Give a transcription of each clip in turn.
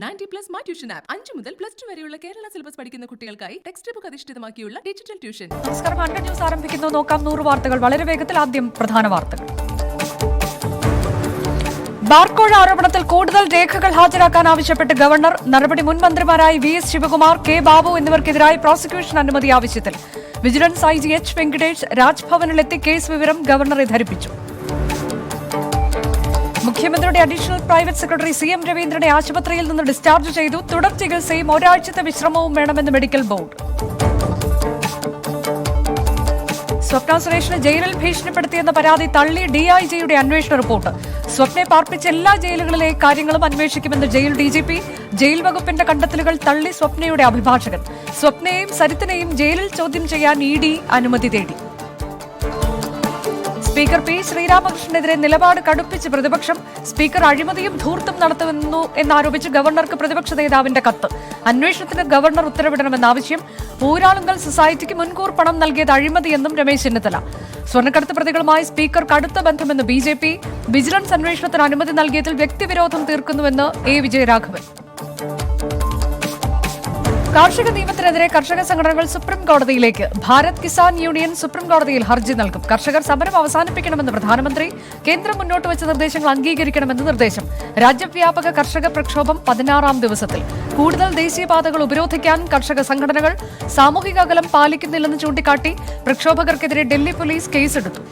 90+ my tuition app 5 മുതൽ +2 വരെയുള്ള Kerala syllabus പഠിക്കുന്ന കുട്ടികൾക്കായി ടെക്സ്റ്റ് ബുക്ക് അധിഷ്ഠിതമാക്കിയുള്ള ഡിജിറ്റൽ ട്യൂഷൻ. നമസ്കാരം, 100 ന്യൂസ് ആരംഭിക്കുന്നു. നോക്കാം 100 വാർത്തകൾ വളരെ വേഗത്തിൽ. ആദ്യം പ്രധാന വാർത്തകൾ. ബാർക്കോഴ ആരോപണത്തിൽ കൂടുതൽ രേഖകൾ ഹാജരാക്കാൻ ആവശ്യപ്പെട്ട് ഗവർണർ. നടപടി മുൻ മന്ത്രിമാരായ VS ശിവകുമാർ, K ബാബു എന്നിവർക്കെതിരായ പ്രോസിക്യൂഷൻ അനുമതി ആവശ്യത്തിൽ. വിജിലൻസ് IG H വെങ്കടേഷ് രാജ്ഭവനിലെത്തി കേസ് വിവരം ഗവർണറെ ധരിപ്പിച്ചു. മുഖ്യമന്ത്രിയുടെ അഡീഷണൽ പ്രൈവറ്റ് സെക്രട്ടറി CM രവീന്ദ്രനെ ആശുപത്രിയിൽ നിന്ന് ഡിസ്ചാർജ് ചെയ്തു. തുടർ ചികിത്സയും ഒരാഴ്ചത്തെ വിശ്രമവും വേണമെന്ന് മെഡിക്കൽ ബോർഡ്. സ്വപ്ന സുരേഷിനെ ജയിലിൽ ഭീഷണിപ്പെടുത്തിയെന്ന പരാതി തള്ളി DIGയുടെ അന്വേഷണ റിപ്പോർട്ട്. സ്വപ്നയെ പാർപ്പിച്ച എല്ലാ ജയിലുകളിലെ കാര്യങ്ങളും അന്വേഷിക്കുമെന്ന് ജയിൽ DGP. ജയിൽ വകുപ്പിന്റെ കണ്ടെത്തലുകൾ തള്ളി സ്വപ്നയുടെ അഭിഭാഷകൻ. സ്വപ്നയെയും സരിത്തിനെയും ജയിലിൽ ചോദ്യം ചെയ്യാൻ ED അനുമതി തേടി. സ്പീക്കർ P ശ്രീരാമകൃഷ്ണനെതിരെ നിലപാട് കടുപ്പിച്ച് പ്രതിപക്ഷം. സ്പീക്കർ അഴിമതിയും ധൂർത്തും നടത്തുന്നു എന്നാരോപിച്ച് ഗവർണർക്ക് പ്രതിപക്ഷ നേതാവിന്റെ കത്ത്. അന്വേഷണത്തിന് ഗവർണർ ഉത്തരവിടണമെന്നാവശ്യം. ഊരാളുങ്കൽ സൊസൈറ്റിക്ക് മുൻകൂർ പണം നൽകിയത് അഴിമതിയെന്നും രമേശ് ചെന്നിത്തല. സ്വർണ്ണക്കടത്ത് പ്രതികളുമായി സ്പീക്കർക്ക് അടുത്ത ബന്ധമെന്ന് BJP. വിജിലൻസ് അന്വേഷണത്തിന് അനുമതി നൽകിയതിൽ വ്യക്തിവിരോധം തീർക്കുന്നുവെന്ന് A വിജയരാഘവൻ. കാർഷിക നിയമത്തിനെതിരെ കർഷക സംഘടനകൾ സുപ്രീം കോടതിയിലേക്ക്. ഭാരത് കിസാൻ യൂണിയൻ സുപ്രീം കോടതിയിൽ ഹർജി നൽകും. കർഷകർ സമരം അവസാനിപ്പിക്കണമെന്ന് പ്രധാനമന്ത്രി. കേന്ദ്രം മുന്നോട്ട് വെച്ച നിർദ്ദേശങ്ങൾ അംഗീകരിക്കണമെന്ന് നിർദ്ദേശം. രാജ്യവ്യാപക കർഷക പ്രക്ഷോഭം 16ാം ദിവസത്തിൽ. കൂടുതൽ ദേശീയപാതകൾ ഉപരോധിക്കാൻ കർഷക സംഘടനകൾ. സാമൂഹിക അകലം പാലിക്കുന്നില്ലെന്ന് ചൂണ്ടിക്കാട്ടി പ്രക്ഷോഭകർക്കെതിരെ ഡൽഹി പോലീസ് കേസെടുത്തു.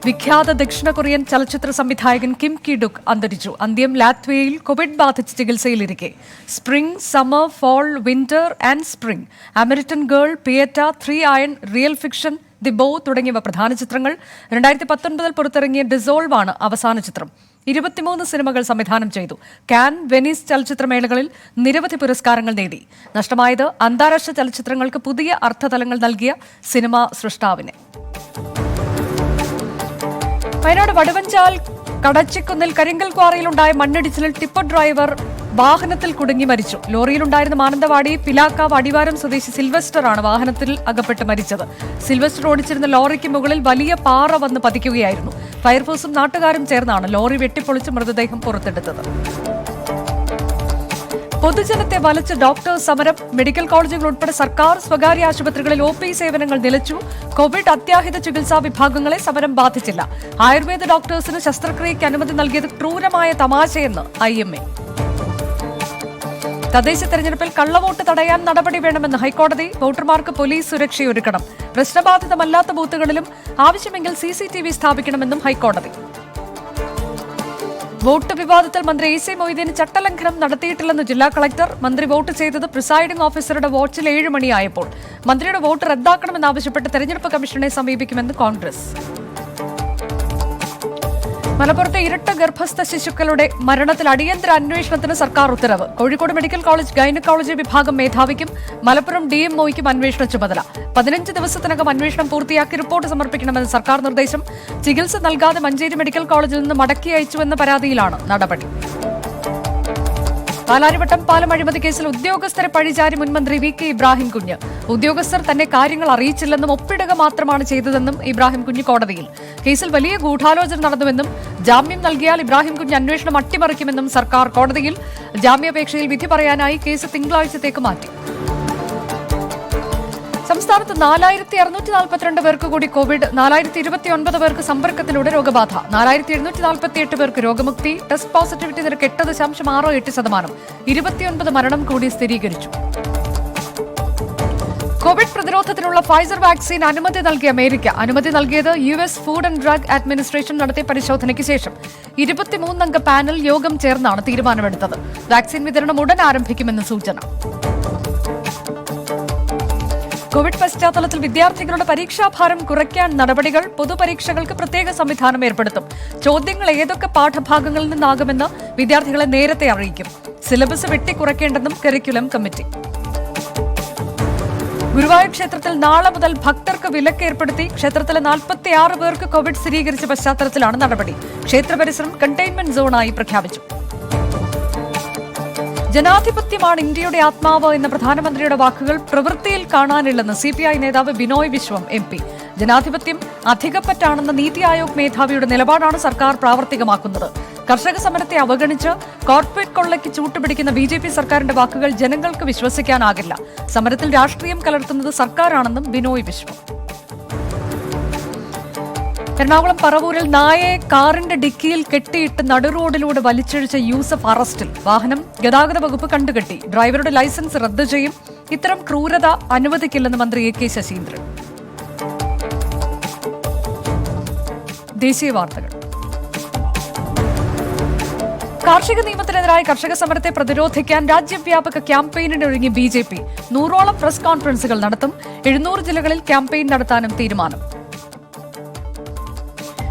വിഖ്യാത ദക്ഷിണ കൊറിയൻ ചലച്ചിത്ര സംവിധായകൻ കിം കി ഡുക് അന്തരിച്ചു. അന്ത്യം ലാത്വിയയിൽ കോവിഡ് ബാധിച്ച് ചികിത്സയിലിരിക്കെ. Spring, summer, fall, winter and spring, American girl, Pieta, 3 iron, real fiction, the bow തുടങ്ങിയവ പ്രധാന ചിത്രങ്ങൾ. 2019 പുറത്തിറങ്ങിയ ഡിസോൾവ് ആണ് അവസാന ചിത്രം. 23 സിനിമകൾ സംവിധാനം ചെയ്തു. കാൻ, വെനീസ് ചലച്ചിത്രമേളകളിൽ നിരവധി പുരസ്കാരങ്ങൾ നേടി. നഷ്ടമായത് അന്താരാഷ്ട്ര ചലച്ചിത്രങ്ങൾക്ക് പുതിയ അർത്ഥതലങ്ങൾ നൽകിയ സിനിമാ സൃഷ്ടാവിനെ. വയനാട് വടുവഞ്ചാൽ കടച്ചിക്കുന്നിൽ കരിങ്കൽ ക്വാറിയിലുണ്ടായ മണ്ണിടിച്ചിലിൽ ടിപ്പർ ഡ്രൈവർ വാഹനത്തിൽ കുടുങ്ങി മരിച്ചു. ലോറിയിലുണ്ടായിരുന്ന മാനന്തവാടി പിലാക്കാവ് അടിവാരം സ്വദേശി സിൽവസ്റ്റർ ആണ് വാഹനത്തിൽ അകപ്പെട്ട് മരിച്ചത്. സിൽവസ്റ്റർ ഓടിച്ചിരുന്ന ലോറിക്ക് മുകളിൽ വലിയ പാറ വന്ന് പതിക്കുകയായിരുന്നു. ഫയർഫോഴ്സും നാട്ടുകാരും ചേർന്നാണ് ലോറി വെട്ടിപ്പൊളിച്ച് മൃതദേഹം പുറത്തെടുത്തത്. പൊതുജനത്തെ വലച്ച് ഡോക്ടേഴ്സ് സമരം. മെഡിക്കൽ കോളേജുകൾ ഉൾപ്പെടെ സർക്കാർ സ്വകാര്യ ആശുപത്രികളിൽ OP സേവനങ്ങൾ നിലച്ചു. കോവിഡ് അത്യാഹിത ചികിത്സാ വിഭാഗങ്ങളെ സമരം ബാധിച്ചില്ല. ആയുർവേദ ഡോക്ടേഴ്സിന് ശസ്ത്രക്രിയയ്ക്ക് അനുമതി നൽകിയത് ക്രൂരമായ തമാശയെന്ന് IMA. തദ്ദേശ തെരഞ്ഞെടുപ്പിൽ കള്ളവോട്ട് തടയാൻ നടപടി വേണമെന്ന് ഹൈക്കോടതി. വോട്ടർമാർക്ക് പോലീസ് സുരക്ഷയൊരുക്കണം. പ്രശ്നബാധിതമല്ലാത്ത ബൂത്തുകളിലും ആവശ്യമെങ്കിൽ CCTV സ്ഥാപിക്കണമെന്നും ഹൈക്കോടതി. വോട്ട് വിവാദത്തിൽ മന്ത്രി AC മൊയ്തീൻ ചട്ടലംഘനം നടത്തിയിട്ടില്ലെന്ന് ജില്ലാ കളക്ടർ. മന്ത്രി വോട്ട് ചെയ്തത് പ്രിസൈഡിംഗ് ഓഫീസറുടെ വാച്ചിൽ 7 മണിയായപ്പോൾ. മന്ത്രിയുടെ വോട്ട് റദ്ദാക്കണമെന്നാവശ്യപ്പെട്ട് തെരഞ്ഞെടുപ്പ് കമ്മീഷനെ സമീപിക്കുമെന്ന് കോൺഗ്രസ്. മലപ്പുറത്തെ ഇരട്ട ഗർഭസ്ഥ ശിശുക്കളുടെ മരണത്തിൽ അടിയന്തര അന്വേഷണത്തിന് സർക്കാർ ഉത്തരവ്. കോഴിക്കോട് മെഡിക്കൽ കോളേജ് ഗൈനക്കോളജി വിഭാഗം മേധാവിക്കും മലപ്പുറം DMOയ്ക്കും അന്വേഷണ ചുമതല. 15 ദിവസത്തിനകം അന്വേഷണം പൂർത്തിയാക്കി റിപ്പോർട്ട് സമർപ്പിക്കണമെന്ന് സർക്കാർ നിർദ്ദേശം. ചികിത്സ നൽകാതെ മഞ്ചേരി മെഡിക്കൽ കോളേജിൽ നിന്ന് മടക്കി അയച്ചുവെന്ന പരാതിയിലാണ് നടപടി. പാലാരിവട്ടം പാലം അഴിമതി കേസിൽ ഉദ്യോഗസ്ഥരെ പഴിചാരി മുൻമന്ത്രി VK ഇബ്രാഹിം കുഞ്ഞ്. ഉദ്യോഗസ്ഥർ തന്നെ കാര്യങ്ങൾ അറിയിച്ചില്ലെന്നും ഒപ്പിടുക മാത്രമാണ് ചെയ്തതെന്നും ഇബ്രാഹിം കുഞ്ഞ് കോടതിയിൽ. കേസിൽ വലിയ ഗൂഢാലോചന നടന്നുവെന്നും ജാമ്യം നൽകിയാൽ ഇബ്രാഹിം കുഞ്ഞ് അന്വേഷണം അട്ടിമറിക്കുമെന്നും സർക്കാർ കോടതിയിൽ. ജാമ്യാപേക്ഷയിൽ വിധി പറയാനായി കേസ് തിങ്കളാഴ്ചത്തേക്ക് മാറ്റി. സംസ്ഥാനത്ത് 4642 പേർക്ക് കൂടി കോവിഡ്. 4029 പേർക്ക് സമ്പർക്കത്തിലൂടെ രോഗബാധ. 4748 പേർക്ക് രോഗമുക്തി. ടെസ്റ്റ് പോസിറ്റിവിറ്റി നിരക്ക് 8.68%. 29 മരണം കൂടി സ്ഥിരീകരിച്ചു. കോവിഡ് പ്രതിരോധത്തിനുള്ള ഫൈസർ വാക്സിൻ അനുമതി നൽകിയ അമേരിക്ക. അനുമതി നൽകിയത് US food and drug administration നടത്തിയ പരിശോധനയ്ക്ക് ശേഷം. 23 അംഗ പാനൽ യോഗം ചേർന്നാണ് തീരുമാനമെടുത്തത്. വാക്സിൻ വിതരണം ഉടൻ ആരംഭിക്കുമെന്ന് സൂചന. കോവിഡ് പശ്ചാത്തലത്തിൽ വിദ്യാർത്ഥികളുടെ പരീക്ഷാഭാരം കുറയ്ക്കാൻ നടപടികൾ. പൊതുപരീക്ഷകൾക്ക് പ്രത്യേക സംവിധാനം ഏർപ്പെടുത്തും. ചോദ്യങ്ങൾ ഏതൊക്കെ പാഠഭാഗങ്ങളിൽ നിന്നാകുമെന്ന് വിദ്യാർത്ഥികളെ നേരത്തെ അറിയിക്കും. സിലബസ് വെട്ടിക്കുറയ്ക്കേണ്ടെന്നും കരിക്കുലം കമ്മിറ്റി. ഗുരുവായൂർ ക്ഷേത്രത്തിൽ നാളെ മുതൽ ഭക്തർക്ക് വിലക്ക് ഏർപ്പെടുത്തി. ക്ഷേത്രത്തിലെ 46 പേർക്ക് കോവിഡ് സ്ഥിരീകരിച്ച പശ്ചാത്തലത്തിലാണ് നടപടി. ക്ഷേത്ര പരിസരം കണ്ടെയ്ൻമെന്റ് സോണായി പ്രഖ്യാപിച്ചു. ജനാധിപത്യമാണ് ഇന്ത്യയുടെ ആത്മാവ് എന്ന പ്രധാനമന്ത്രിയുടെ വാക്കുകൾ പ്രവൃത്തിയിൽ കാണാനില്ലെന്ന് CPI നേതാവ് ബിനോയ് വിശ്വം MP. ജനാധിപത്യം അധികപ്പറ്റാണെന്ന നീതി ആയോഗ് മേധാവിയുടെ നിലപാടാണ് സർക്കാർ പ്രാവർത്തികമാക്കുന്നത്. കർഷക സമരത്തെ അവഗണിച്ച് കോർപ്പറേറ്റ് കൊള്ളയ്ക്ക് ചൂട്ടുപിടിക്കുന്ന BJP സർക്കാരിന്റെ വാക്കുകൾ ജനങ്ങൾക്ക് വിശ്വസിക്കാനാകില്ല. സമരത്തിൽ രാഷ്ട്രീയം കലർത്തുന്നത് സർക്കാരാണെന്നും ബിനോയ് വിശ്വം. എറണാകുളം പറവൂരിൽ നായയെ കാറിന്റെ ഡിക്കിയിൽ കെട്ടിയിട്ട് നടുറോഡിലൂടെ വലിച്ചിഴച്ച യൂസഫ് അറസ്റ്റിൽ. വാഹനം ഗതാഗത വകുപ്പ് കണ്ടുകെട്ടി. ഡ്രൈവറുടെ ലൈസൻസ് റദ്ദു ചെയ്യും. ഇത്തരം ക്രൂരത അനുവദിക്കില്ലെന്ന് മന്ത്രി AK ശശീന്ദ്രൻ. ദേശീയ വാർത്തകൾ. കാർഷിക നിയമത്തിനെതിരായ കർഷക സമരത്തെ പ്രതിരോധിക്കാൻ രാജ്യവ്യാപക ക്യാമ്പയിനിനൊരുങ്ങി BJP. 100ഓളം പ്രസ് കോൺഫറൻസുകൾ നടത്തും. 700 ജില്ലകളിൽ ക്യാമ്പയിൻ നടത്താനും തീരുമാനം.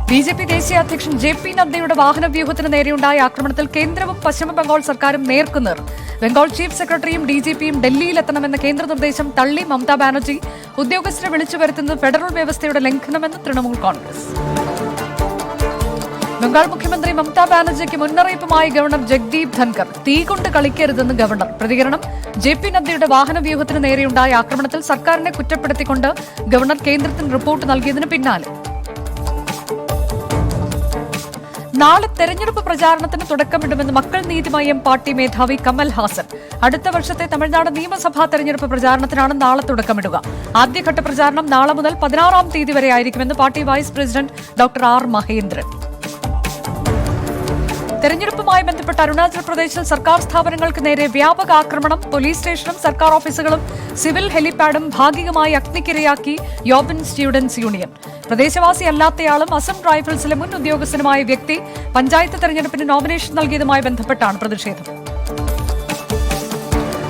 BJP ദേശീയ അധ്യക്ഷൻ JP നദ്ദയുടെ വാഹനവ്യൂഹത്തിന് നേരെയുണ്ടായ ആക്രമണത്തിൽ കേന്ദ്രവും പശ്ചിമബംഗാൾ സർക്കാരും നേർക്കുനേർ. ബംഗാൾ ചീഫ് സെക്രട്ടറിയും DGPയും ഡൽഹിയിലെത്തണമെന്ന കേന്ദ്ര നിർദ്ദേശം തള്ളി മമതാ ബാനർജി. ഉദ്യോഗസ്ഥരെ വിളിച്ചു വരുത്തുന്നത് ഫെഡറൽ വ്യവസ്ഥയുടെ ലംഘനമെന്ന് തൃണമൂൽ കോൺഗ്രസ്. ബംഗാൾ മുഖ്യമന്ത്രി മമതാ ബാനർജിക്ക് മുന്നറിയിപ്പുമായി ഗവർണർ ജഗ്ദീപ് ധൻകർ. തീ കൊണ്ട് കളിക്കരുതെന്ന് ഗവർണർ. പ്രതികരണം: JP നദ്ദയുടെ വാഹനവ്യൂഹത്തിന് നേരെയുണ്ടായ ആക്രമണത്തിൽ സർക്കാരിനെ കുറ്റപ്പെടുത്തിക്കൊണ്ട് ഗവർണർ കേന്ദ്രത്തിന് റിപ്പോർട്ട് നൽകിയതിന് പിന്നാലെ നാളെ തെരഞ്ഞെടുപ്പ് പ്രചാരണത്തിന് തുടക്കമിടുമെന്ന് മക്കൾ നീതി മയ്യം പാർട്ടി മേധാവി കമൽ ഹാസൻ. അടുത്ത വർഷത്തെ തമിഴ്നാട് നിയമസഭാ തെരഞ്ഞെടുപ്പ് പ്രചാരണത്തിനാണ് നാളെ തുടക്കമിടുക. ആദ്യഘട്ട പ്രചാരണം നാളെ മുതൽ 16-ാം തീയതി വരെ ആയിരിക്കുമെന്ന് party vice president doctor R Mahendran. തെരഞ്ഞെടുപ്പുമായി ബന്ധപ്പെട്ട് അരുണാചൽ പ്രദേശിൽ സർക്കാർ സ്ഥാപനങ്ങൾക്ക് നേരെ വ്യാപക ആക്രമണം. പോലീസ് സ്റ്റേഷനും സർക്കാർ ഓഫീസുകളും സിവിൽ ഹെലിപാഡും ഭാഗികമായി അഗ്നിക്കിരയാക്കി യോബിൻ സ്റ്റുഡൻസ് യൂണിയൻ. പ്രദേശവാസിയല്ലാത്തയാളും അസം റൈഫിൾസിലെ മുൻ ഉദ്യോഗസ്ഥനുമായ വ്യക്തി പഞ്ചായത്ത് തെരഞ്ഞെടുപ്പിന് നോമിനേഷൻ നൽകിയതുമായി ബന്ധപ്പെട്ടാണ് പ്രതിഷേധം.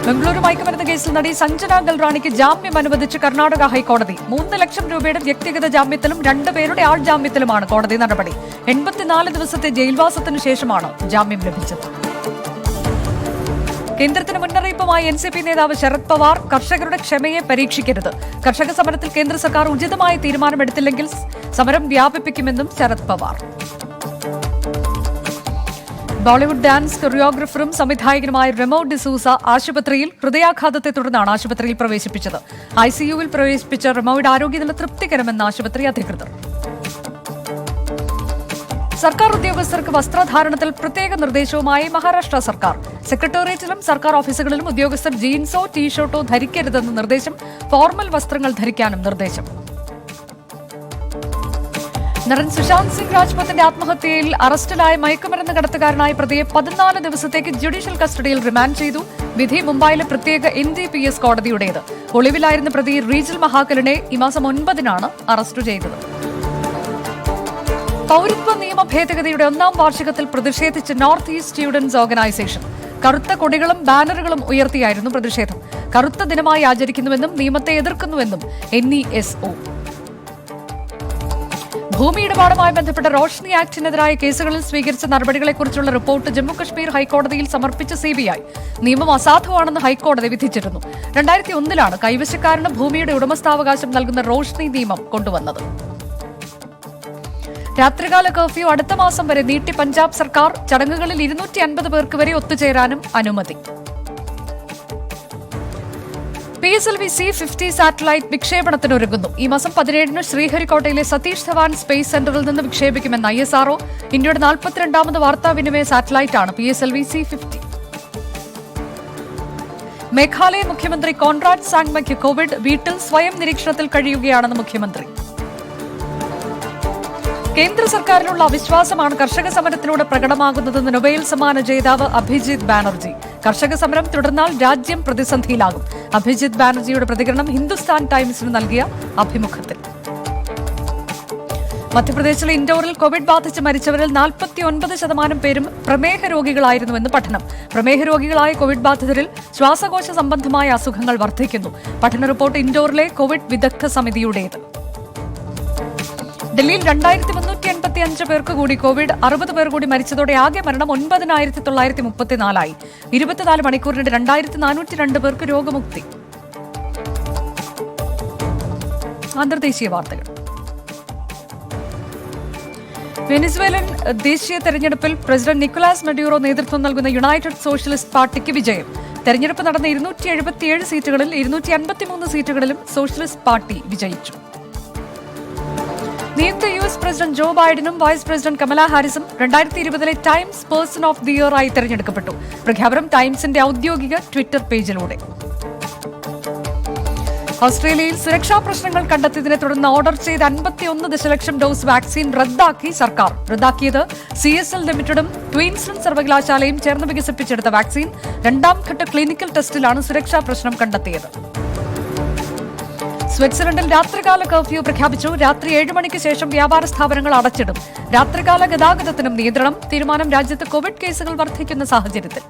ബംഗളൂരു മയക്കുമരുന്ന് കേസിൽ നടി സഞ്ജന ഗൽറാണിക്ക് ജാമ്യം അനുവദിച്ച് കർണാടക ഹൈക്കോടതി. 3 ലക്ഷം രൂപയുടെ വ്യക്തിഗത ജാമ്യത്തിലും 2 പേരുടെ ആൾ ജാമ്യത്തിലുമാണ് കോടതി നടപടി. 84 ദിവസത്തെ ജയിൽവാസത്തിനു ശേഷമാണ് ജാമ്യം ലഭിച്ചത്. കേന്ദ്രത്തിന് മുന്നറിയിപ്പുമായി NCP നേതാവ് ശരത് പവാർ. കർഷകരുടെ ക്ഷമയെ പരീക്ഷിക്കരുത്. കർഷക സമരത്തിൽ കേന്ദ്ര സർക്കാർ ഉചിതമായ തീരുമാനമെടുത്തില്ലെങ്കിൽ സമരം വ്യാപിപ്പിക്കുമെന്നും ശരത് പവാർ. ബോളിവുഡ് ഡാൻസ് കൊറിയോഗ്രാഫറും സംവിധായകനുമായ റെമോ ഡിസൂസ ആശുപത്രിയിൽ. ഹൃദയാഘാതത്തെ തുടർന്നാണ് ആശുപത്രിയിൽ പ്രവേശിപ്പിച്ചത്. ICUവിൽ പ്രവേശിപ്പിച്ച റെമോയുടെ ആരോഗ്യനില തൃപ്തികരമെന്ന് ആശുപത്രി അധികൃതർ. സർക്കാർ ഉദ്യോഗസ്ഥർക്ക് വസ്ത്രധാരണത്തിൽ പ്രത്യേക നിർദ്ദേശവുമായി മഹാരാഷ്ട്ര സർക്കാർ. സെക്രട്ടേറിയറ്റിലും സർക്കാർ ഓഫീസുകളിലും ഉദ്യോഗസ്ഥർ ജീൻസോ ടീഷർട്ടോ ധരിക്കരുതെന്ന് നിർദ്ദേശം. ഫോർമൽ വസ്ത്രങ്ങൾ ധരിക്കാനും നിർദ്ദേശം. നടൻ സുശാന്ത് സിംഗ് രാജ്പുത്തിന്റെ ആത്മഹത്യയിൽ അറസ്റ്റിലായ മയക്കുമരുന്ന് കടത്തുകാരനായ പ്രതിയെ 14 ദിവസത്തേക്ക് ജുഡീഷ്യൽ കസ്റ്റഡിയിൽ റിമാൻഡ് ചെയ്തു. വിധി മുംബൈയിലെ പ്രത്യേക NDPS കോടതിയുടേത്. ഒളിവിലായിരുന്ന പ്രതി റീജൽ മഹാകലിനെ ഈ മാസം 9-നാണ് അറസ്റ്റ് ചെയ്തത്. പൌരത്വ നിയമ ഭേദഗതിയുടെ 1-ാം വാർഷികത്തിൽ പ്രതിഷേധിച്ച് നോർത്ത് ഈസ്റ്റ് സ്റ്റുഡൻസ് ഓർഗനൈസേഷൻ. കറുത്ത കൊടികളും ബാനറുകളും ഉയർത്തിയായിരുന്നു പ്രതിഷേധം. കറുത്ത ദിനമായി ആചരിക്കുന്നുവെന്നും നിയമത്തെ എതിർക്കുന്നുവെന്നും NESO. ഭൂമി ഇടപാടുമായി ബന്ധപ്പെട്ട റോഷ്നി ആക്ടിനെതിരായ കേസുകളിൽ സ്വീകരിച്ച നടപടികളെക്കുറിച്ചുള്ള റിപ്പോർട്ട് ജമ്മുകശ്മീർ ഹൈക്കോടതിയിൽ സമർപ്പിച്ച CBI. നിയമം അസാധുവാണെന്ന് ഹൈക്കോടതി വിധിച്ചിരുന്നു. 2001-ലാണ് കൈവശക്കാരന് ഭൂമിയുടെ ഉടമസ്ഥാവകാശം നൽകുന്ന റോഷ്നി നിയമം കൊണ്ടുവന്നത്. രാത്രികാല കർഫ്യൂ അടുത്ത മാസം വരെ നീട്ടി പഞ്ചാബ് സർക്കാർ. ചടങ്ങുകളിൽ 250 പേർക്ക് വരെ ഒത്തുചേരാനും അനുമതി. PSLV C-50 സാറ്റലൈറ്റ് വിക്ഷേപണത്തിനൊരുങ്ങുന്നു. ഈ മാസം 17-ന് ശ്രീഹരിക്കോട്ടയിലെ സതീഷ് ധവാൻ സ്പേസ് സെന്ററിൽ നിന്ന് വിക്ഷേപിക്കുമെന്ന് ISRO. ഇന്ത്യയുടെ 42ാമത് വാർത്താവിനിമയ സാറ്റലൈറ്റാണ് PSLV C-50. മേഘാലയ മുഖ്യമന്ത്രി കോൺറാഡ് സാങ്മയ്ക്ക് കോവിഡ്. വീട്ടിൽ സ്വയം നിരീക്ഷണത്തിൽ കഴിയുകയാണെന്ന് മുഖ്യമന്ത്രി. കേന്ദ്ര സർക്കാരിനുള്ള അവിശ്വാസമാണ് കർഷക സമരത്തിലൂടെ പ്രകടമാകുന്നതെന്ന് നൊബേൽ സമ്മാന ജേതാവ് അഭിജിത് ബാനർജി. കർഷക സമരം തുടർന്നാൽ രാജ്യം പ്രതിസന്ധിയിലാകും. അഭിജിത് ബാനർജിയുടെ പ്രതികരണം ഹിന്ദുസ്ഥാൻ ടൈംസിന് നൽകിയ അഭിമുഖത്തിൽ. മധ്യപ്രദേശിലെ ഇൻഡോറിൽ കോവിഡ് ബാധിച്ച് മരിച്ചവരിൽ 49% പേരും പ്രമേഹ രോഗികളായിരുന്നുവെന്ന് പഠനം. പ്രമേഹ രോഗികളായ കോവിഡ് ബാധിതരിൽ ശ്വാസകോശ സംബന്ധമായ അസുഖങ്ങൾ വർദ്ധിക്കുന്നു. പഠന റിപ്പോർട്ട് ഇൻഡോറിലെ കോവിഡ് വിദഗ്ധ സമിതിയുടേത്. ഡൽഹിയിൽ 2385 പേർക്ക് കൂടി കോവിഡ്. 60 പേർ കൂടി മരിച്ചതോടെ ആകെ മരണം 9934 24 മണിക്കൂറിനിടെ 2402 പേർക്ക് രോഗമുക്തി. അന്തർദേശീയ വാർത്തകൾ. വെനിസ്വേലൻ ദേശീയ തെരഞ്ഞെടുപ്പിൽ പ്രസിഡന്റ് നിക്കോളാസ് മഡ്യൂറോ നേതൃത്വം നൽകുന്ന യുണൈറ്റഡ് സോഷ്യലിസ്റ്റ് പാർട്ടിക്ക് വിജയം. തെരഞ്ഞെടുപ്പ് നടന്ന 277 സീറ്റുകളിൽ 253 സീറ്റുകളിലും സോഷ്യലിസ്റ്റ് പാർട്ടി വിജയിച്ചു. നിയുക്ത US പ്രസിഡന്റ് ജോ ബൈഡനും വൈസ് പ്രസിഡന്റ് കമല ഹാരിസും 2020 Times person of the year ആയി തെരഞ്ഞെടുക്കപ്പെട്ടു. പ്രഖ്യാപനം ടൈംസിന്റെ ഔദ്യോഗിക ട്വിറ്റർ പേജിലൂടെ. ഓസ്ട്രേലിയയിൽ സുരക്ഷാ പ്രശ്നങ്ങൾ കണ്ടെത്തിയതിനെ തുടർന്ന് ഓർഡർ ചെയ്ത് 51 ദശലക്ഷം ഡോസ് വാക്സിൻ റദ്ദാക്കി സർക്കാർ. റദ്ദാക്കിയത് CSL ലിമിറ്റഡും ക്വീൻസ്ലൻഡ് സർവകലാശാലയും ചേർന്ന് വികസിപ്പിച്ചെടുത്ത വാക്സിൻ രണ്ടാം ഘട്ട ക്ലിനിക്കൽ ടെസ്റ്റിലാണ് സുരക്ഷാ പ്രശ്നം കണ്ടെത്തിയത്. സ്വിറ്റ്സർലൻഡിൽ രാത്രികാല കർഫ്യൂ പ്രഖ്യാപിച്ചു. രാത്രി 7 മണിക്ക് ശേഷം വ്യാപാര സ്ഥാപനങ്ങൾ അടച്ചിടും. രാത്രികാല ഗതാഗതത്തിനും നിയന്ത്രണം. തീരുമാനം രാജ്യത്ത് കോവിഡ് കേസുകൾ വർദ്ധിക്കുന്ന സാഹചര്യത്തിൽ.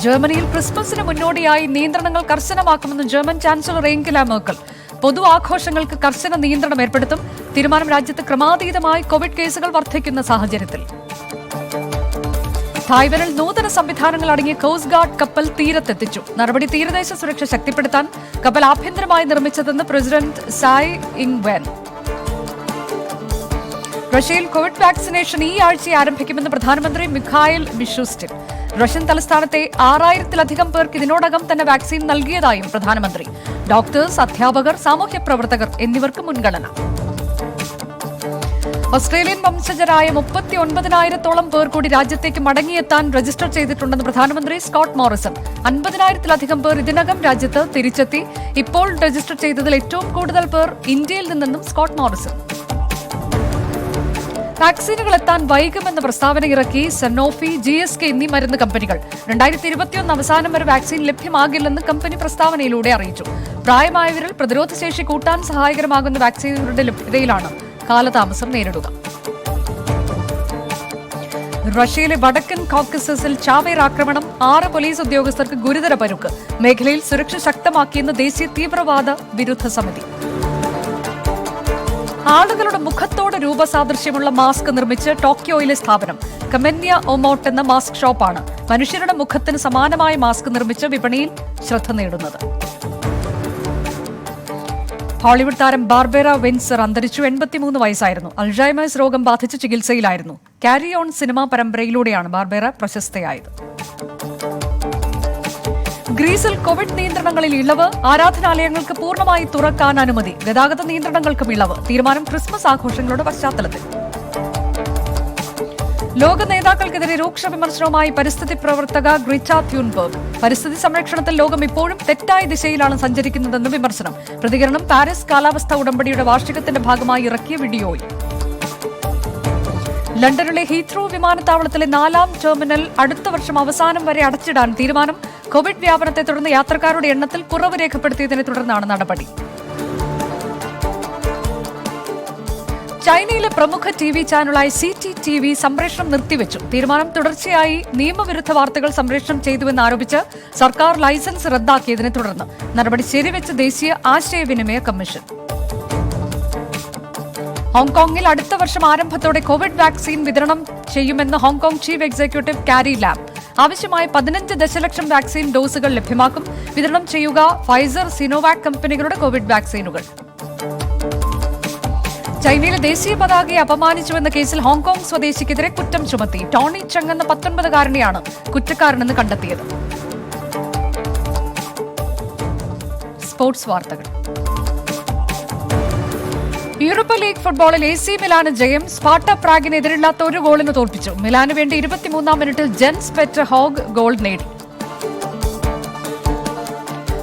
ജർമ്മനിയിൽ ക്രിസ്മസിന് മുന്നോടിയായി നിയന്ത്രണങ്ങൾ കർശനമാക്കുമെന്ന് ജർമ്മൻ ചാൻസലർ ഏഞ്ചല മെർക്കൽ. പൊതു ആഘോഷങ്ങൾക്ക് കർശന നിയന്ത്രണം ഏർപ്പെടുത്തും. തീരുമാനം രാജ്യത്ത് ക്രമാതീതമായി കോവിഡ് കേസുകൾ വർദ്ധിക്കുന്ന സാഹചര്യത്തിൽ. തായ്വാനിൽ നൂതന സംവിധാനങ്ങൾ അടങ്ങിയ കോസ്റ്റ് ഗാർഡ് കപ്പൽ തീരത്തെത്തിച്ചു. നടപടി തീരദേശ സുരക്ഷ ശക്തിപ്പെടുത്താൻ. കപ്പൽ ആഭ്യന്തരമായി നിർമ്മിച്ചതെന്ന് പ്രസിഡന്റ് സായ് ഇങ് വെൻ. റഷ്യയിൽ കോവിഡ് വാക്സിനേഷൻ ഈ ആഴ്ച ആരംഭിക്കുമെന്ന് പ്രധാനമന്ത്രി മിഖായിൽ മിഷൂസ്റ്റിൻ. റഷ്യൻ തലസ്ഥാനത്തെ 6000-ലധികം പേർക്ക് ഇതിനോടകം തന്നെ വാക്സിൻ നൽകിയതായും പ്രധാനമന്ത്രി. ഡോക്ടേഴ്സ്, അധ്യാപകർ, സാമൂഹ്യ പ്രവർത്തകർ എന്നിവർക്ക് മുൻഗണന. ഓസ്ട്രേലിയൻ വംശജരായ 39,000-ഓളം പേർ കൂടി രാജ്യത്തേക്ക് മടങ്ങിയെത്താൻ രജിസ്റ്റർ ചെയ്തിട്ടുണ്ടെന്ന് പ്രധാനമന്ത്രി സ്കോട്ട് മോറിസൺ. 50,000-ലധികം പേർ ഇതിനകം രാജ്യത്ത് തിരിച്ചെത്തി. ഇപ്പോൾ രജിസ്റ്റർ ചെയ്തതിൽ ഏറ്റവും കൂടുതൽ പേർ ഇന്ത്യയിൽ നിന്നെന്നും സ്കോട്ട് മോറിസൺ. വാക്സിനുകൾ എത്താൻ വൈകുമെന്ന പ്രസ്താവന ഇറക്കി സനോഫി, GSK എന്നീ മരുന്ന് കമ്പനികൾ. 2021 അവസാനം വരെ വാക്സിൻ ലഭ്യമാകില്ലെന്ന് കമ്പനി പ്രസ്താവനയിലൂടെ അറിയിച്ചു. പ്രായമായവരിൽ പ്രതിരോധശേഷി കൂട്ടാൻ സഹായകരമാകുന്ന വാക്സിനുകളുടെ ലഭ്യതയിലാണ് കാലതാമസം നേരിടുക. റഷ്യയിലെ വടക്കൻ കോക്കസസിൽ ചാവേർ ആക്രമണം. 6 പോലീസ് ഉദ്യോഗസ്ഥർക്ക് ഗുരുതര പരുക്ക്. മേഖലയിൽ സുരക്ഷ ശക്തമാക്കിയെന്ന് ദേശീയ തീവ്രവാദ വിരുദ്ധ സമിതി. ആളുകളുടെ മുഖത്തോട് രൂപസാദൃശ്യമുള്ള മാസ്ക് നിർമ്മിച്ച് ടോക്കിയോയിലെ സ്ഥാപനം കമെന്യ ഒമോട്ട് എന്ന മാസ്ക് ഷോപ്പാണ് മനുഷ്യരുടെ മുഖത്തിന് സമാനമായ മാസ്ക് നിർമ്മിച്ച് വിപണിയിൽ ശ്രദ്ധ നേടുന്നത്. ഹോളിവുഡ് താരം ബാർബറ വിൻസർ അന്തരിച്ചു. 83 വയസ്സായിരുന്നു. അൾസൈമേഴ്സ് രോഗം ബാധിച്ച് ചികിത്സയിലായിരുന്നു. ക്യാരി ഓൺ സിനിമാ പരമ്പരയിലൂടെയാണ് ബാർബറ പ്രശസ്തയായത്. ഗ്രീസിൽ കോവിഡ് നിയന്ത്രണങ്ങളിൽ ഇളവ്. ആരാധനാലയങ്ങൾക്ക് പൂർണ്ണമായി തുറക്കാൻ അനുമതി. ഗതാഗത നിയന്ത്രണങ്ങൾക്കും ഇളവ്. തീരുമാനം ക്രിസ്മസ് ആഘോഷങ്ങളുടെ പശ്ചാത്തലത്തിൽ. ലോക നേതാക്കൾക്കെതിരെ രൂക്ഷ വിമർശനവുമായി പരിസ്ഥിതി പ്രവർത്തക ഗ്രിറ്റ ത്യൂൻബർഗ്. പരിസ്ഥിതി സംരക്ഷണത്തിൽ ലോകം ഇപ്പോഴും തെറ്റായ ദിശയിലാണ് സഞ്ചരിക്കുന്നതെന്ന് വിമർശനം. പ്രതികരണം പാരീസ് കാലാവസ്ഥാ ഉടമ്പടിയുടെ വാർഷികത്തിന്റെ ഭാഗമായി ഇറക്കിയ വീഡിയോയിൽ. ലണ്ടനിലെ ഹീത്രൂ വിമാനത്താവളത്തിലെ 4ാം ടെർമിനൽ അടുത്ത വർഷം അവസാനം വരെ അടച്ചിടാൻ തീരുമാനം. കോവിഡ് വ്യാപനത്തെ തുടർന്ന് യാത്രക്കാരുടെ എണ്ണത്തിൽ കുറവ് രേഖപ്പെടുത്തിയതിനെ തുടർന്നാണ് നടപടി. ചൈനയിലെ പ്രമുഖ TV ചാനലായ CCTV സംപ്രേഷണം നിർത്തിവെച്ചു. തീരുമാനം തുടർച്ചയായി നിയമവിരുദ്ധ വാർത്തകൾ സംപ്രേഷണം ചെയ്തുവെന്നാരോപിച്ച് സർക്കാർ ലൈസൻസ് റദ്ദാക്കിയതിനെ തുടർന്ന് നടപടി ശരിവെച്ച് ദേശീയ ആശയവിനിമയ കമ്മീഷൻ. ഹോങ്കോങ്ങിൽ അടുത്ത വർഷം ആരംഭത്തോടെ കോവിഡ് വാക്സിൻ വിതരണം ചെയ്യുമെന്ന് ഹോങ്കോങ് ചീഫ് എക്സിക്യൂട്ടീവ് കാരി ലാം. ആവശ്യമായ 15 ദശലക്ഷം വാക്സിൻ ഡോസുകൾ ലഭ്യമാക്കും. വിതരണം ചെയ്യുക ഫൈസർ, സിനോവാക് കമ്പനികളുടെ കോവിഡ് വാക്സിനുകൾ. ചൈനയിലെ ദേശീയ പതാകയെ അപമാനിച്ചുവെന്ന കേസിൽ ഹോങ്കോങ് സ്വദേശിക്കെതിരെ കുറ്റം ചുമത്തി. ടോണി ചെങ് എന്ന 19-കാരനെയാണ് കുറ്റക്കാരനെന്ന് കണ്ടെത്തിയത്. സ്പോർട്സ് വാർത്തകൾ. യൂറോപ്പ ലീഗ് ഫുട്ബോളിൽ AC മിലാന് ജയം. സ്പാർട്ട പ്രാഗിന് എതിരില്ലാത്ത 1 ഗോളിന് തോൽപ്പിച്ചു. മിലാന് വേണ്ടി 23ാം മിനിറ്റിൽ ജെൻസ് പെറ്റർ ഹോഗ് ഗോൾ നേടി.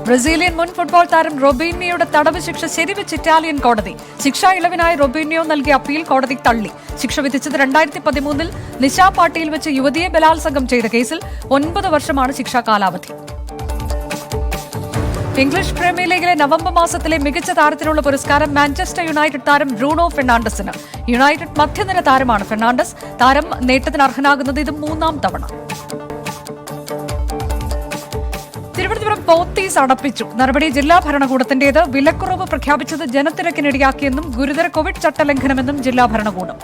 ബ്രസീലിയൻ മുൻ ഫുട്ബോൾ താരം റൊബീനിയോയുടെ തടവ് ശിക്ഷ ശരിവെച്ച് ഇറ്റാലിയൻ കോടതി. ശിക്ഷാ ഇളവിനായി റൊബീനിയോ നൽകിയ അപ്പീൽ കോടതി തള്ളി. ശിക്ഷ വിധിച്ചത് 2013 നിശാ പാട്ടിയിൽ വെച്ച് യുവതിയെ ബലാത്സംഗം ചെയ്ത കേസിൽ 9 വർഷമാണ് ശിക്ഷാ കാലാവധി. ഇംഗ്ലീഷ് പ്രീമിയർ ലീഗിലെ നവംബർ മാസത്തിലെ മികച്ച താരത്തിനുള്ള പുരസ്കാരം മാഞ്ചസ്റ്റർ യുണൈറ്റഡ് താരം ബ്രൂണോ ഫെർണാണ്ടസിന്. യുണൈറ്റഡ് മധ്യനിര താരമാണ് ഫെർണാണ്ടസ്. താരം നേട്ടത്തിന് അർഹനാകുന്നത് ഇത് 3ാം തവണ. തിരുവനന്തപുരം പോത്തീസ് അടപ്പിച്ചു. നടപടി ജില്ലാ ഭരണകൂടത്തിന്റേത്. വിലക്കുറവ് പ്രഖ്യാപിച്ചത് ജനത്തിരക്കിനിടയാക്കിയെന്നും ഗുരുതര കോവിഡ് ചട്ടലംഘനമെന്നും ജില്ലാ ഭരണകൂടം.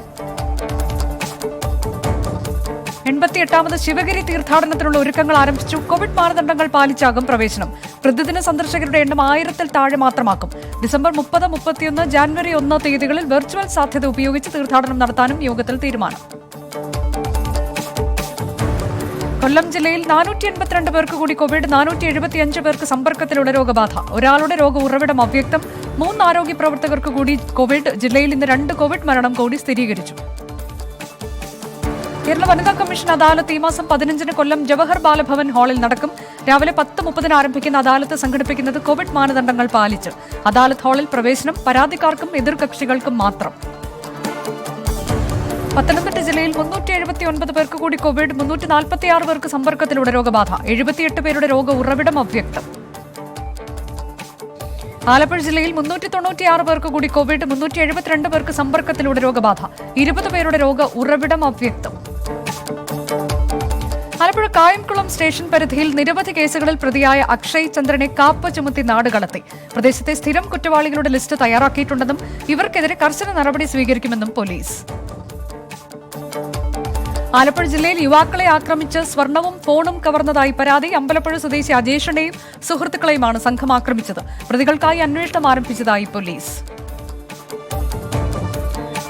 88ാമത് ശിവഗിരി തീർത്ഥാടനത്തിനുള്ള ഒരുക്കങ്ങൾ ആരംഭിച്ചു. കോവിഡ് മാനദണ്ഡങ്ങൾ പാലിച്ചാകും പ്രവേശനം. പ്രതിദിന സന്ദർശകരുടെ എണ്ണം 1000-ൽ താഴെ മാത്രമാക്കും. ഡിസംബർ 30, 31, ജാനുവരി 1 തീയതികളിൽ വെർച്വൽ സാധ്യത ഉപയോഗിച്ച് തീർത്ഥാടനം നടത്താനും യോഗത്തിൽ തീരുമാനം. കൊല്ലം ജില്ലയിൽ 482 പേർക്ക് കൂടി കോവിഡ്, 475 പേർക്ക് സമ്പർക്കത്തിലൂടെ രോഗബാധ. ഒരാളുടെ രോഗ ഉറവിടം അവ്യക്തം. 3 ആരോഗ്യ പ്രവർത്തകർക്ക് കൂടി കോവിഡ്. ജില്ലയിൽ ഇന്ന് 2 കോവിഡ് മരണം കൂടി സ്ഥിരീകരിച്ചു. കേരള വനിതാ കമ്മീഷൻ അദാലത്ത് ഈ മാസം 15 കൊല്ലം ജവഹർ ബാലഭവൻ ഹാളിൽ നടക്കും. രാവിലെ 10:30 ആരംഭിക്കുന്ന അദാലത്ത് സംഘടിപ്പിക്കുന്നത് കോവിഡ് മാനദണ്ഡങ്ങൾ പാലിച്ച്. അദാലത്ത് ഹാളിൽ പ്രവേശനം പരാതിക്കാർക്കും എതിർകക്ഷികൾക്കും മാത്രം. പത്തനംതിട്ട ജില്ലയിൽ 379 പേർക്ക് കൂടി കോവിഡ്, 346 പേർക്ക് സമ്പർക്കത്തിലൂടെ രോഗബാധ. 78 പേരുടെ രോഗ ഉറവിടം അവ്യക്തം. ആലപ്പുഴ ജില്ലയിൽ 396 പേർക്ക് കൂടി കോവിഡ്, 372 പേർക്ക് സമ്പർക്കത്തിലൂടെ രോഗബാധ. 20 പേരുടെ രോഗ ഉറവിടം അവ്യക്തം. ആലപ്പുഴ കായംകുളം സ്റ്റേഷൻ പരിധിയിൽ നിരവധി കേസുകളിൽ പ്രതിയായ അക്ഷയ് ചന്ദ്രനെ കാപ്പ ചുമത്തി നാട് കടത്തി. പ്രദേശത്തെ സ്ഥിരം കുറ്റവാളികളുടെ ലിസ്റ്റ് തയ്യാറാക്കിയിട്ടുണ്ടെന്നും ഇവർക്കെതിരെ കർശന നടപടി സ്വീകരിക്കുമെന്നും പോലീസ്. ആലപ്പുഴ ജില്ലയിൽ യുവാക്കളെ ആക്രമിച്ച് സ്വർണവും ഫോണും കവർന്നതായി പരാതി. അമ്പലപ്പുഴ സ്വദേശി അജേഷിനെയും സുഹൃത്തുക്കളെയുമാണ് സംഘം ആക്രമിച്ചത്. പ്രതികൾക്കായി അന്വേഷണം ആരംഭിച്ചതായി പോലീസ്.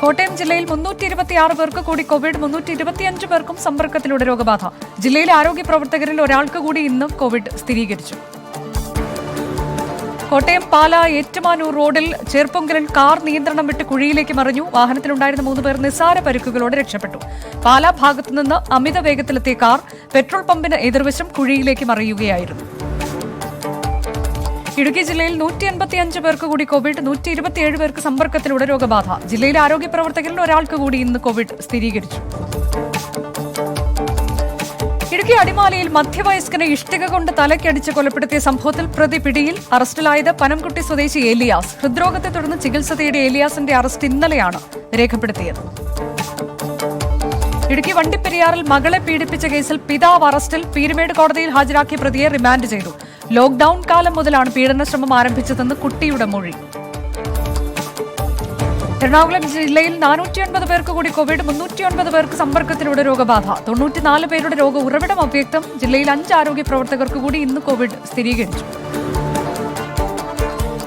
കോട്ടയം ജില്ലയിൽ 326 പേർക്ക് കൂടി കോവിഡ്, 325 പേർക്കും സമ്പർക്കത്തിലൂടെ രോഗബാധ. ജില്ലയിലെ ആരോഗ്യ പ്രവർത്തകരിൽ ഒരാൾക്ക് കൂടി ഇന്ന് കോവിഡ് സ്ഥിരീകരിച്ചു. കോട്ടയം പാല ഏറ്റുമാനൂർ റോഡിൽ ചേർപ്പൊങ്കലിൽ കാർ നിയന്ത്രണം വിട്ട് കുഴിയിലേക്ക് മറിഞ്ഞു. വാഹനത്തിലുണ്ടായിരുന്ന 3 പേർ നിസ്സാര പരിക്കുകളോടെ രക്ഷപ്പെട്ടു. പാലാ ഭാഗത്തുനിന്ന് അമിത വേഗത്തിലെത്തിയ കാർ പെട്രോൾ പമ്പിന് എതിർവശം കുഴിയിലേക്ക് മറിയുകയായിരുന്നു. ഇടുക്കി ജില്ലയിൽ 185 പേർക്ക് കൂടി കോവിഡ്, 127 പേർക്ക് സമ്പർക്കത്തിലൂടെ രോഗബാധ. ജില്ലയിലെ ആരോഗ്യ പ്രവർത്തകരിൽ ഒരാൾക്ക് കൂടി ഇന്ന് കോവിഡ് സ്ഥിരീകരിച്ചു. ഇടുക്കി അടിമാലിയിൽ മധ്യവയസ്കനെ ഇഷ്ടിക കൊണ്ട് തലയ്ക്കടിച്ച് കൊലപ്പെടുത്തിയ സംഭവത്തിൽ പ്രതി പിടിയിൽ. അറസ്റ്റിലായത് പനംകുട്ടി സ്വദേശി ഏലിയാസ്. ഹൃദ്രോഗത്തെ തുടർന്ന് ചികിത്സ തേടിയ ഏലിയാസിന്റെ അറസ്റ്റ് ഇന്നലെയാണ് രേഖപ്പെടുത്തിയത്. ഇടുക്കി വണ്ടിപ്പെരിയാറിൽ മകളെ പീഡിപ്പിച്ച കേസിൽ പിതാവ് അറസ്റ്റിൽ. പീരുമേട് കോടതിയിൽ ഹാജരാക്കിയ പ്രതിയെ റിമാൻഡ് ചെയ്തു. ലോക്ഡൌൺ കാലം മുതലാണ് പീഡനശ്രമം ആരംഭിച്ചതെന്ന് കുട്ടിയുടെ മൊഴി. എറണാകുളം ജില്ലയിൽ 480 പേർക്ക് കൂടി കോവിഡ്, 309 പേർക്ക് സമ്പർക്കത്തിലൂടെ രോഗബാധ. 94 പേരുടെ രോഗ ഉറവിടം അവ്യക്തം. ജില്ലയിൽ 5 ആരോഗ്യ പ്രവർത്തകർക്ക് കൂടി ഇന്ന് കോവിഡ് സ്ഥിരീകരിച്ചു.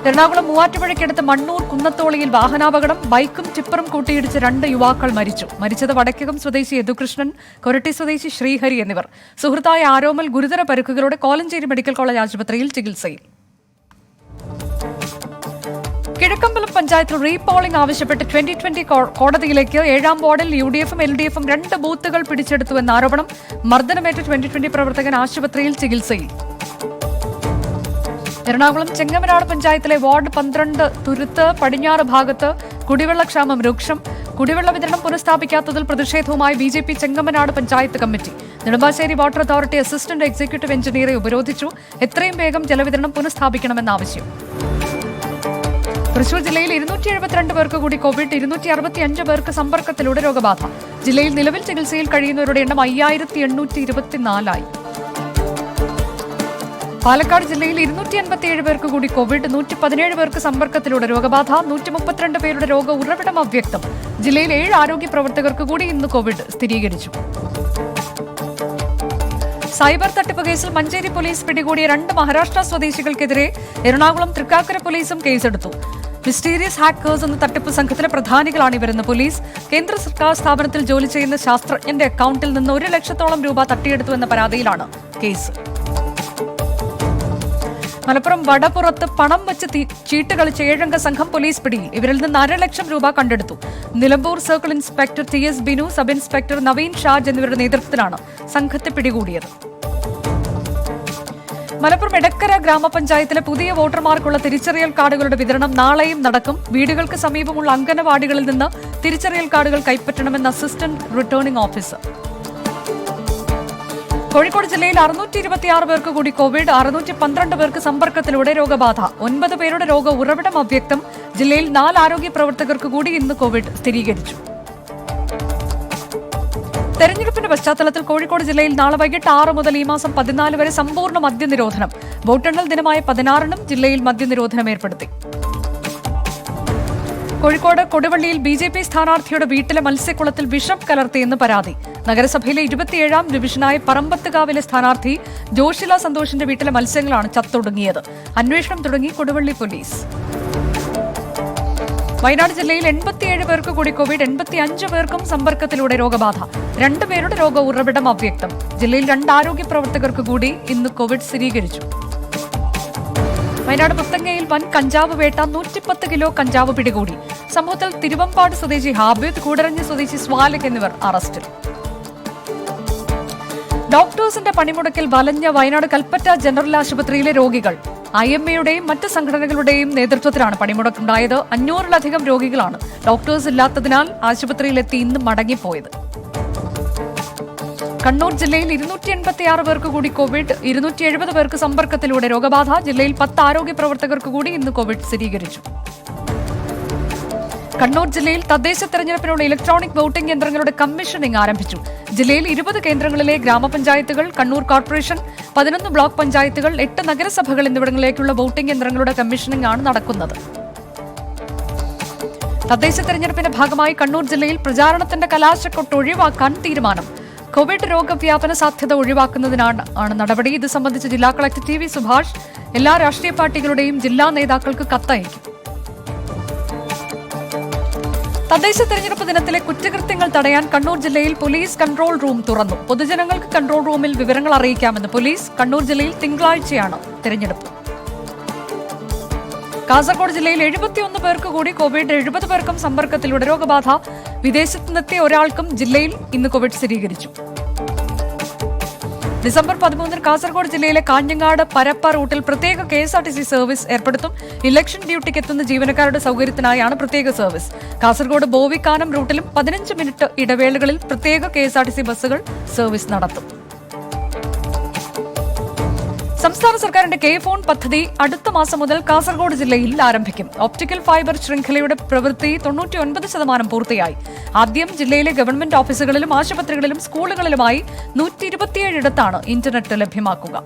എറണാകുളം മൂവാറ്റുപുഴയ്ക്കടുത്ത് മണ്ണൂർ കുന്നത്തോളിയിൽ വാഹനാപകടം. ബൈക്കും ടിപ്പറും കൂട്ടിയിടിച്ച് 2 യുവാക്കൾ മരിച്ചു. മരിച്ചത് വടക്കകം സ്വദേശി യദുകൃഷ്ണൻ, കൊരട്ടി സ്വദേശി ശ്രീഹരി എന്നിവർ. സുഹൃത്തായ ആരോമൽ ഗുരുതര പരിക്കുകളോടെ കോലഞ്ചേരി മെഡിക്കൽ കോളേജ് ആശുപത്രിയിൽ ചികിത്സയിൽ. കിഴക്കമ്പലം പഞ്ചായത്തിൽ റീപോളിംഗ് ആവശ്യപ്പെട്ട് 2020 കോടതിയിലേക്ക്. 7ാം വാർഡിൽ UDFും LDFും 2 ബൂത്തുകൾ പിടിച്ചെടുത്തുവെന്ന ആരോപണം. മർദ്ദനമേറ്റ 2020 പ്രവർത്തകൻ ആശുപത്രിയിൽ ചികിത്സയിൽ. എറണാകുളം ചെങ്ങമനാട് പഞ്ചായത്തിലെ വാർഡ് 12 തുരുത്ത് പടിഞ്ഞാറ് ഭാഗത്ത് കുടിവെള്ളക്ഷാമം രൂക്ഷം. കുടിവെള്ള വിതരണം പുനഃസ്ഥാപിക്കാത്തതിൽ പ്രതിഷേധവുമായി BJP Chengamanad panchayat committee. Nedumbassery water authority assistant executive എഞ്ചിനീയറെ ഉപരോധിച്ചു. എത്രയും വേഗം ജലവിതരണം പുനഃസ്ഥാപിക്കണമെന്ന ആവശ്യം. തൃശൂർ ജില്ലയിൽ 272 പേർക്ക് കൂടി കോവിഡ്, 265 പേർക്ക് സമ്പർക്കത്തിലൂടെ രോഗബാധ. ജില്ലയിൽ നിലവിൽ ചികിത്സയിൽ കഴിയുന്നവരുടെ എണ്ണം 5824 പാലക്കാട് ജില്ലയിൽ 287 പേർക്ക് കൂടി കോവിഡ്, 117 പേർക്ക് സമ്പർക്കത്തിലൂടെ രോഗബാധ. 132 പേരുടെ രോഗ ഉറവിടം അവ്യക്തം. ജില്ലയിൽ 7 ആരോഗ്യ പ്രവർത്തകർക്ക് കൂടി ഇന്ന് കോവിഡ് സ്ഥിരീകരിച്ചു. സൈബർ തട്ടിപ്പ് കേസിൽ മഞ്ചേരി പോലീസ് പിടികൂടിയ 2 മഹാരാഷ്ട്ര സ്വദേശികൾക്കെതിരെ എറണാകുളം തൃക്കാക്കര പോലീസും കേസെടുത്തു. മിസ്റ്റീരിയസ് ഹാക്കേഴ്സ് എന്ന തട്ടിപ്പ് സംഘത്തിലെ പ്രധാനികളാണ് ഇവരെന്ന് പോലീസ്. കേന്ദ്ര സർക്കാർ സ്ഥാപനത്തിൽ ജോലി ചെയ്യുന്ന ശാസ്ത്രജ്ഞന്റെ അക്കൌണ്ടിൽ നിന്ന് 1 ലക്ഷത്തോളം രൂപ തട്ടിയെടുത്തു എന്ന പരാതിയിലാണ് കേസ്. മലപ്പുറം വടപുറത്ത് പണം വെച്ച് ചീട്ട് കളിച്ച 7-അംഗ സംഘം പോലീസ് പിടിയിൽ. ഇവരിൽ നിന്ന് 1/2 ലക്ഷം രൂപ കണ്ടെടുത്തു. Nilambur circle inspector TS Binu, sub inspector Naveen Shaj എന്നിവരുടെ നേതൃത്വത്തിലാണ് സംഘത്തെ പിടികൂടിയത്. മലപ്പുറം എടക്കര ഗ്രാമപഞ്ചായത്തിലെ പുതിയ വോട്ടർമാർക്കുള്ള തിരിച്ചറിയൽ കാർഡുകളുടെ വിതരണം നാളെയും നടക്കും. വീടുകൾക്ക് സമീപമുള്ള അംഗനവാടികളിൽ നിന്ന് തിരിച്ചറിയൽ കാർഡുകൾ കൈപ്പറ്റണമെന്ന് അസിസ്റ്റന്റ് റിട്ടേണിംഗ് ഓഫീസർ. കോഴിക്കോട് ജില്ലയിൽ 626 പേർക്ക് കൂടി കോവിഡ്, 612 പേർക്ക് സമ്പർക്കത്തിലൂടെ രോഗബാധ. 9 പേരുടെ രോഗ ഉറവിടം അവ്യക്തം. ജില്ലയിൽ 4 ആരോഗ്യ പ്രവർത്തകർക്ക് കൂടി ഇന്ന് കോവിഡ് സ്ഥിരീകരിച്ചു. തെരഞ്ഞെടുപ്പിന്റെ പശ്ചാത്തലത്തിൽ കോഴിക്കോട് ജില്ലയിൽ നാളെ വൈകിട്ട് 6 മുതൽ ഈ മാസം 14 വരെ സമ്പൂർണ്ണ മദ്യനിരോധനം. വോട്ടെണ്ണൽ ദിനമായ 16-നും ജില്ലയിൽ മദ്യനിരോധനം ഏർപ്പെടുത്തി. കോഴിക്കോട് കൊടുവള്ളിയിൽ BJP സ്ഥാനാർത്ഥിയുടെ വീട്ടിലെ മത്സ്യക്കുളത്തിൽ വിഷം കലർത്തിയെന്ന് പരാതി. നഗരസഭയിലെ 27-ാം ഡിവിഷനായ പറമ്പത്തുകാവിലെ സ്ഥാനാർത്ഥി ജോഷില സന്തോഷിന്റെ വീട്ടിലെ മത്സ്യങ്ങളാണ് ചത്തൊടുങ്ങിയത്. അന്വേഷണം തുടങ്ങി കൊടുവള്ളി പോലീസ്. വയനാട് ജില്ലയിൽ 87 പേർക്ക് കൂടി കോവിഡ്, 85 പേർക്കും സമ്പർക്കത്തിലൂടെ രോഗബാധ. 2 പേരുടെ രോഗ ഉറവിടം അവ്യക്തം. ജില്ലയിൽ 2 ആരോഗ്യ പ്രവർത്തകർക്ക് കൂടി ഇന്ന് കോവിഡ് സ്ഥിരീകരിച്ചു. വയനാട് പുത്തങ്ങയിൽ വൻ കഞ്ചാവ് വേട്ട, 110 കിലോ കഞ്ചാവ് പിടികൂടി. സംഭവത്തിൽ തിരുവമ്പാട് സ്വദേശി ഹാബിദ്, കൂടരഞ്ഞി സ്വദേശി സ്വാലിക് എന്നിവർ അറസ്റ്റിൽ. ഡോക്ടേഴ്സിന്റെ പണിമുടക്കിൽ വലഞ്ഞ വയനാട് കൽപ്പറ്റ ജനറൽ ആശുപത്രിയിലെ രോഗികൾ. IMAയുടെയും മറ്റ് സംഘടനകളുടെയും നേതൃത്വത്തിലാണ് പണിമുടക്കുണ്ടായത്. 500-ലധികം രോഗികളാണ് ഡോക്ടേഴ്സ് ഇല്ലാത്തതിനാൽ ആശുപത്രിയിലെത്തി ഇന്ന് മടങ്ങിപ്പോയത്. കണ്ണൂർ ജില്ലയിൽ 286 പേർക്ക് കൂടി കോവിഡ്, 270 പേർക്ക് സമ്പർക്കത്തിലൂടെ രോഗബാധ. ജില്ലയിൽ 10 ആരോഗ്യ പ്രവർത്തകർക്ക് കൂടി ഇന്ന് കോവിഡ് സ്ഥിരീകരിച്ചു. കണ്ണൂർ ജില്ലയിൽ തദ്ദേശ തെരഞ്ഞെടുപ്പിനുള്ള ഇലക്ട്രോണിക് വോട്ടിംഗ് യന്ത്രങ്ങളുടെ കമ്മീഷനിംഗ് ആരംഭിച്ചു. ജില്ലയിൽ 20 കേന്ദ്രങ്ങളിലെ ഗ്രാമപഞ്ചായത്തുകൾ, കണ്ണൂർ കോർപ്പറേഷൻ, 11 ബ്ലോക്ക് പഞ്ചായത്തുകൾ, 8 നഗരസഭകൾ എന്നിവിടങ്ങളിലേക്കുള്ള വോട്ടിംഗ് യന്ത്രങ്ങളുടെ കമ്മീഷനിംഗ് ആണ് നടക്കുന്നത്. തദ്ദേശ തെരഞ്ഞെടുപ്പിന്റെ ഭാഗമായി കണ്ണൂർ ജില്ലയിൽ പ്രചാരണത്തിന്റെ കലാശക്കൊട്ട് ഒഴിവാക്കാൻ തീരുമാനം. കോവിഡ് രോഗവ്യാപന സാധ്യത ഒഴിവാക്കുന്നതിനാണ് നടപടി. ഇത് സംബന്ധിച്ച് ജില്ലാ കളക്ടർ TV സുഭാഷ് എല്ലാ രാഷ്ട്രീയ പാർട്ടികളുടെയും ജില്ലാ നേതാക്കൾക്ക് കത്തയക്കും. തദ്ദേശ തെരഞ്ഞെടുപ്പ് ദിനത്തിലെ കുറ്റകൃത്യങ്ങൾ തടയാൻ കണ്ണൂർ ജില്ലയിൽ പോലീസ് കൺട്രോൾ റൂം തുറന്നു. പൊതുജനങ്ങൾക്ക് കൺട്രോൾ റൂമിൽ വിവരങ്ങൾ അറിയിക്കാമെന്ന് പോലീസ്. കണ്ണൂർ ജില്ലയിൽ തിങ്കളാഴ്ചയാണ് തെരഞ്ഞെടുപ്പ്. കാസർഗോഡ് ജില്ലയിൽ 71 പേർക്ക് കൂടി കോവിഡ്, 70 പേർക്കും സമ്പർക്കത്തിലൂടെ രോഗബാധ. വിദേശത്ത് നിന്നെത്തിയ ഒരാൾക്കും ജില്ലയിൽ ഇന്ന് കോവിഡ് സ്ഥിരീകരിച്ചു. ഡിസംബർ 13 കാസർഗോഡ് ജില്ലയിലെ കാഞ്ഞങ്ങാട് പരപ്പ റൂട്ടിൽ പ്രത്യേക KSRTC സർവീസ് ഏർപ്പെടുത്തും. ഇലക്ഷൻ ഡ്യൂട്ടിക്ക് എത്തുന്ന ജീവനക്കാരുടെ സൗകര്യത്തിനായാണ് പ്രത്യേക സർവീസ്. കാസർഗോഡ് ബോവിക്കാനം റൂട്ടിലും 15 മിനിറ്റ് ഇടവേളകളിൽ പ്രത്യേക KSRTC ബസ്സുകൾ സർവീസ് നടത്തും. സംസ്ഥാന സർക്കാരിന്റെ K-ഫോൺ പദ്ധതി അടുത്ത മാസം മുതൽ കാസർഗോഡ് ജില്ലയിൽ ആരംഭിക്കും. ഓപ്റ്റിക്കൽ ഫൈബർ ശൃംഖലയുടെ പ്രവൃത്തി 99% പൂർത്തിയായി. ആദ്യം ജില്ലയിലെ ഗവൺമെന്റ് ഓഫീസുകളിലും ആശുപത്രികളിലും സ്കൂളുകളിലുമായി 127 ഇടത്താണ് ഇന്റർനെറ്റ് ലഭ്യമാക്കുക.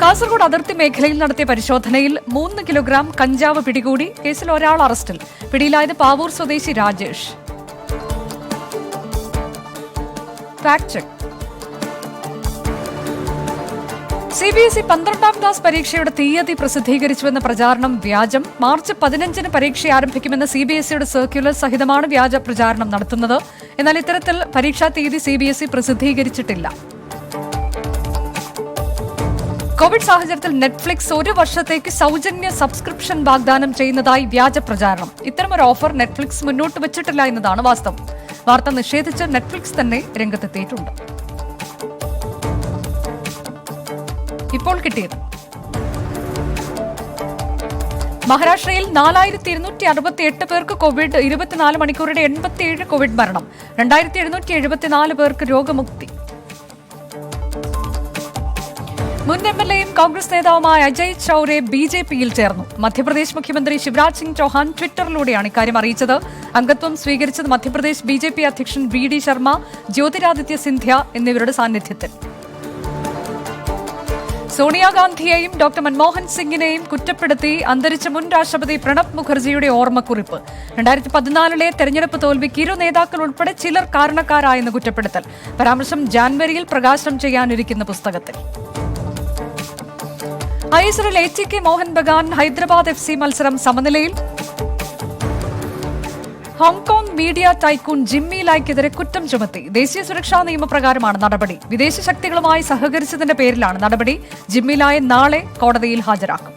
കാസർഗോഡ് അതിർത്തി മേഖലയിൽ നടത്തിയ പരിശോധനയിൽ 3 കിലോഗ്രാം കഞ്ചാവ് പിടികൂടി. കേസിൽ ഒരാൾ അറസ്റ്റിൽ. പിടിയിലായത് പാവൂർ സ്വദേശി Rajesh. Fact check. CBSE 12ാം class പരീക്ഷയുടെ തീയതി പ്രസിദ്ധീകരിച്ചുവെന്ന പ്രചാരണം വ്യാജം. മാർച്ച് 15-ന് പരീക്ഷ ആരംഭിക്കുമെന്ന് CBSEയുടെ സർക്യുലർ സഹിതമാണ് വ്യാജ പ്രചാരണം നടത്തുന്നത്. എന്നാൽ ഇത്തരത്തിൽ പരീക്ഷാ തീയതി CBSE പ്രസിദ്ധീകരിച്ചിട്ടില്ല. കോവിഡ് സാഹചര്യത്തിൽ നെറ്റ്ഫ്ലിക്സ് 1 വർഷത്തേക്ക് സൗജന്യ സബ്സ്ക്രിപ്ഷൻ വാഗ്ദാനം ചെയ്യുന്നതായി വ്യാജ പ്രചാരണം. ഇത്തരമൊരു ഓഫർ നെറ്റ്ഫ്ലിക്സ് മുന്നോട്ട് വച്ചിട്ടില്ല എന്നതാണ് വാസ്തവം. വാർത്ത നിഷേധിച്ച് നെറ്റ്ഫ്ലിക്സ് തന്നെ രംഗത്തെത്തിയിട്ടുണ്ട്. ഇപ്പോൾ കിട്ടിയത് മഹാരാഷ്ട്രയിൽ 4268 പേർക്ക് കോവിഡ്, 24 മണിക്കൂറിടെ 87 കോവിഡ് മരണം, 2774 പേർക്ക് രോഗമുക്തി. മുൻ MLAയും കോൺഗ്രസ് നേതാവുമായ അജയ് ചൌരെ BJPയിൽ ചേർന്നു. മധ്യപ്രദേശ് മുഖ്യമന്ത്രി ശിവരാജ് സിംഗ് ചൌഹാൻ ട്വിറ്ററിലൂടെയാണ് ഇക്കാര്യം അറിയിച്ചത്. അംഗത്വം സ്വീകരിച്ചത് മധ്യപ്രദേശ് BJP അധ്യക്ഷൻ VD ശർമ്മ, ജ്യോതിരാദിത്യ സിന്ധ്യ എന്നിവരുടെ സാന്നിധ്യത്തിൽ. സോണിയാഗാന്ധിയെയും ഡോക്ടർ മൻമോഹൻ സിംഗിനെയും കുറ്റപ്പെടുത്തി അന്തരിച്ച മുൻ രാഷ്ട്രപതി പ്രണബ് മുഖർജിയുടെ ഓർമ്മക്കുറിപ്പ്. 2014-ലെ തെരഞ്ഞെടുപ്പ് തോൽവിക്ക് ഇരു നേതാക്കൾ ഉൾപ്പെടെ ചിലർ കാരണക്കാരായെന്ന് കുറ്റപ്പെടുത്തൽ. പരാമർശം ജാനുവരിയിൽ പ്രകാശനം ചെയ്യാനിരിക്കുന്ന പുസ്തകത്തിൽ. ISL ATK Mohan Bagan Hyderabad FC മത്സരം സമനിലയിൽ. ഹോങ്കോങ് മീഡിയ ടൈക്കൂൺ ജിമ്മി ലായ്ക്കെതിരെ കുറ്റം ചുമത്തി. ദേശീയ സുരക്ഷാ നിയമപ്രകാരമാണ് നടപടി. വിദേശ ശക്തികളുമായി സഹകരിച്ചതിന്റെ പേരിലാണ് നടപടി. ജിമ്മി ലായെ നാളെ കോടതിയിൽ ഹാജരാക്കും.